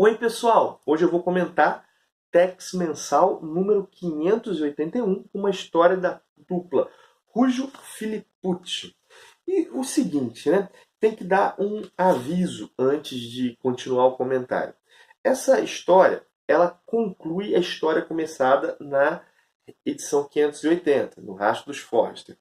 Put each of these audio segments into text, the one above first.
Oi pessoal, hoje eu vou comentar Tex Mensal número 581, uma história da dupla Rujo Filippucci. E o seguinte, né? Tem que dar um aviso antes de continuar o comentário. Essa história, ela conclui a história começada na edição 580, no Rastro dos Forrester.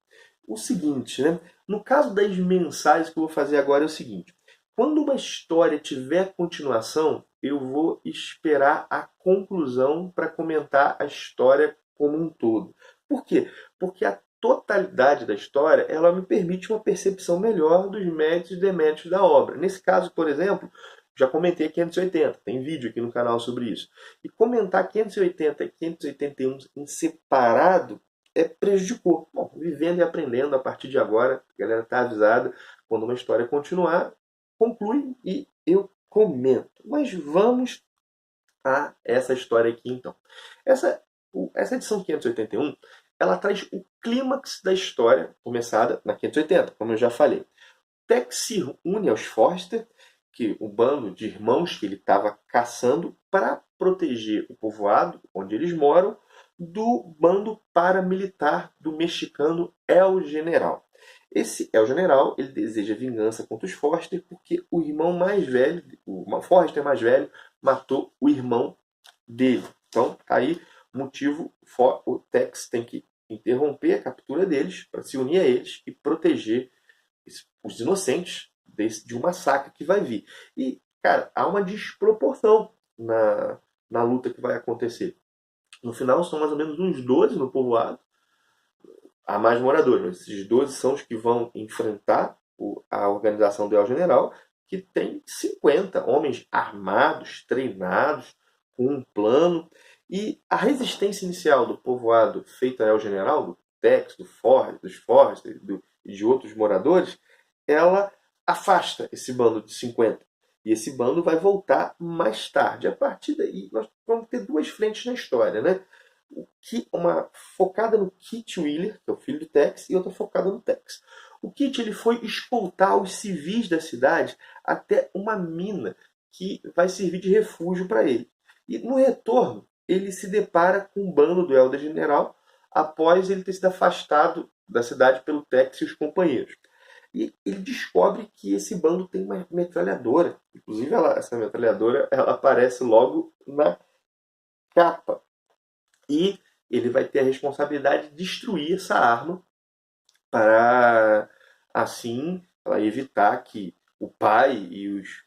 O seguinte, né? No caso das mensais que eu vou fazer agora é o seguinte. Quando uma história tiver continuação, eu vou esperar a conclusão para comentar a história como um todo. Por quê? Porque a totalidade da história ela me permite uma percepção melhor dos méritos e deméritos da obra. Nesse caso, por exemplo, já comentei 580, tem vídeo aqui no canal sobre isso. E comentar 580 e 581 em separado prejudicou. Bom, vivendo e aprendendo a partir de agora, a galera está avisada, quando uma história continuar, conclui e eu comento. Mas vamos a essa história aqui então. Essa edição 581, ela traz o clímax da história começada na 580, como eu já falei. Tex se une aos Forster, que o bando de irmãos que ele estava caçando para proteger o povoado onde eles moram do bando paramilitar do mexicano El General. Esse El General ele deseja vingança contra os Forster porque o irmão mais velho, o Forster mais velho, matou o irmão dele. Então, aí motivo, o Tex tem que interromper a captura deles para se unir a eles e proteger os inocentes de um massacre que vai vir. E, cara, há uma desproporção na luta que vai acontecer. No final, são mais ou menos uns 12 no povoado. Há mais moradores, mas esses 12 são os que vão enfrentar a organização do El General, que tem 50 homens armados, treinados, com um plano. E a resistência inicial do povoado feita ao El General, do Tex, dos Forrester e de outros moradores, ela afasta esse bando de 50. E esse bando vai voltar mais tarde. A partir daí, nós vamos ter duas frentes na história, né? Uma focada no Kit Wheeler, que é o filho do Tex, e outra focada no Tex. O Kit ele foi escoltar os civis da cidade até uma mina que vai servir de refúgio para ele. E no retorno, ele se depara com um bando do Elder General após ele ter sido afastado da cidade pelo Tex e os companheiros. E ele descobre que esse bando tem uma metralhadora. Inclusive, essa metralhadora ela aparece logo na capa. E ele vai ter a responsabilidade de destruir essa arma para, assim, evitar que o pai e os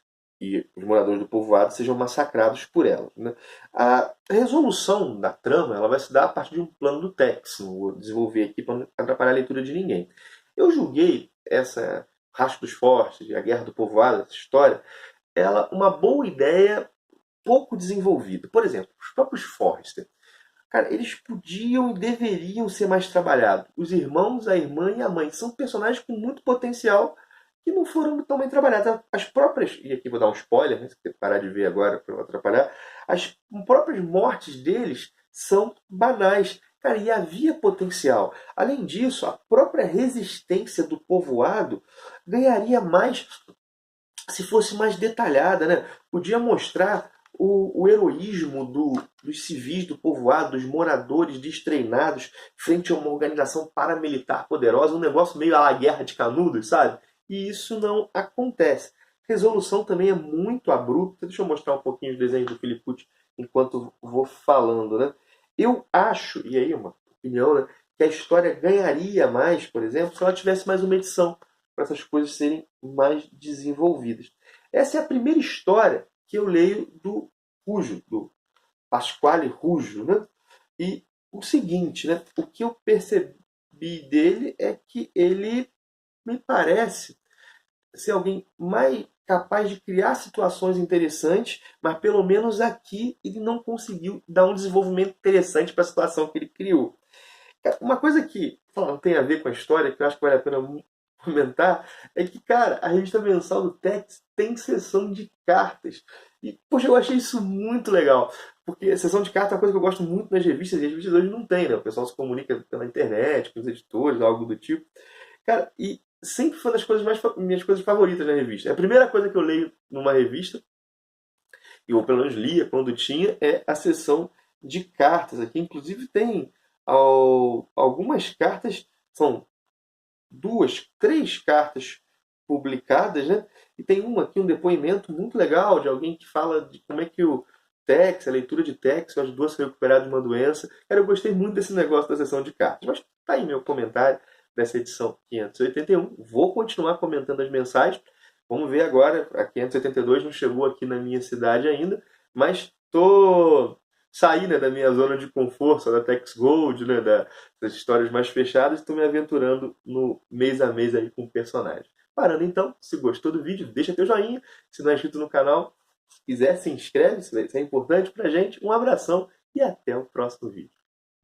moradores do povoado sejam massacrados por ela. Né? A resolução da trama ela vai se dar a partir de um plano do Tex. Não vou desenvolver aqui para não atrapalhar a leitura de ninguém. Eu julguei essa Rastro dos Fortes, a Guerra do Povoado, essa história, ela uma boa ideia pouco desenvolvida. Por exemplo, os próprios Forrester. Cara, eles podiam e deveriam ser mais trabalhados. Os irmãos, a irmã e a mãe são personagens com muito potencial que não foram tão bem trabalhados. As próprias, e aqui vou dar um spoiler, né, se você parar de ver agora para não atrapalhar, as próprias mortes deles são banais. Cara, e havia potencial. Além disso, a própria resistência do povoado ganharia mais se fosse mais detalhada, né? Podia mostrar o heroísmo dos civis do povoado, dos moradores destreinados, frente a uma organização paramilitar poderosa, um negócio meio à la Guerra de Canudos, sabe? E isso não acontece. A resolução também é muito abrupta. Deixa eu mostrar um pouquinho os desenhos do Filippucci enquanto vou falando, né? Eu acho, e aí uma opinião, né, que a história ganharia mais, por exemplo, se ela tivesse mais uma edição, para essas coisas serem mais desenvolvidas. Essa é a primeira história que eu leio do Rujo, do Pasquale Rujo. Né? E o seguinte, né? O que eu percebi dele é que ele me parece ser alguém mais capaz de criar situações interessantes, mas pelo menos aqui ele não conseguiu dar um desenvolvimento interessante para a situação que ele criou. Uma coisa que não tem a ver com a história, que eu acho que vale a pena comentar, é que, cara, a revista mensal do Tex tem sessão de cartas. E, poxa, eu achei isso muito legal. Porque a sessão de cartas é uma coisa que eu gosto muito nas revistas, e as revistas hoje não tem, né? O pessoal se comunica pela internet, com os editores, algo do tipo. Cara, e sempre foi uma das minhas coisas favoritas na revista. É a primeira coisa que eu leio numa revista. eu pelo menos lia quando tinha, é a seção de cartas. Aqui, inclusive, tem algumas cartas, são duas, três cartas publicadas, né? E tem uma aqui, um depoimento muito legal de alguém que fala de como é que o TEX, a leitura de TEX, ajudou a se recuperar de uma doença. Cara, eu gostei muito desse negócio da sessão de cartas. Mas tá aí meu comentário dessa edição 581. Vou continuar comentando as mensagens. Vamos ver agora, a 582 não chegou aqui na minha cidade ainda, mas saí, né, da minha zona de conforto, da Tex Gold, né, das histórias mais fechadas, estou me aventurando no mês a mês aí com o personagem. Parando então, se gostou do vídeo, deixa teu joinha, se não é inscrito no canal, se quiser se inscreve, isso é importante pra gente. Um abração e até o próximo vídeo.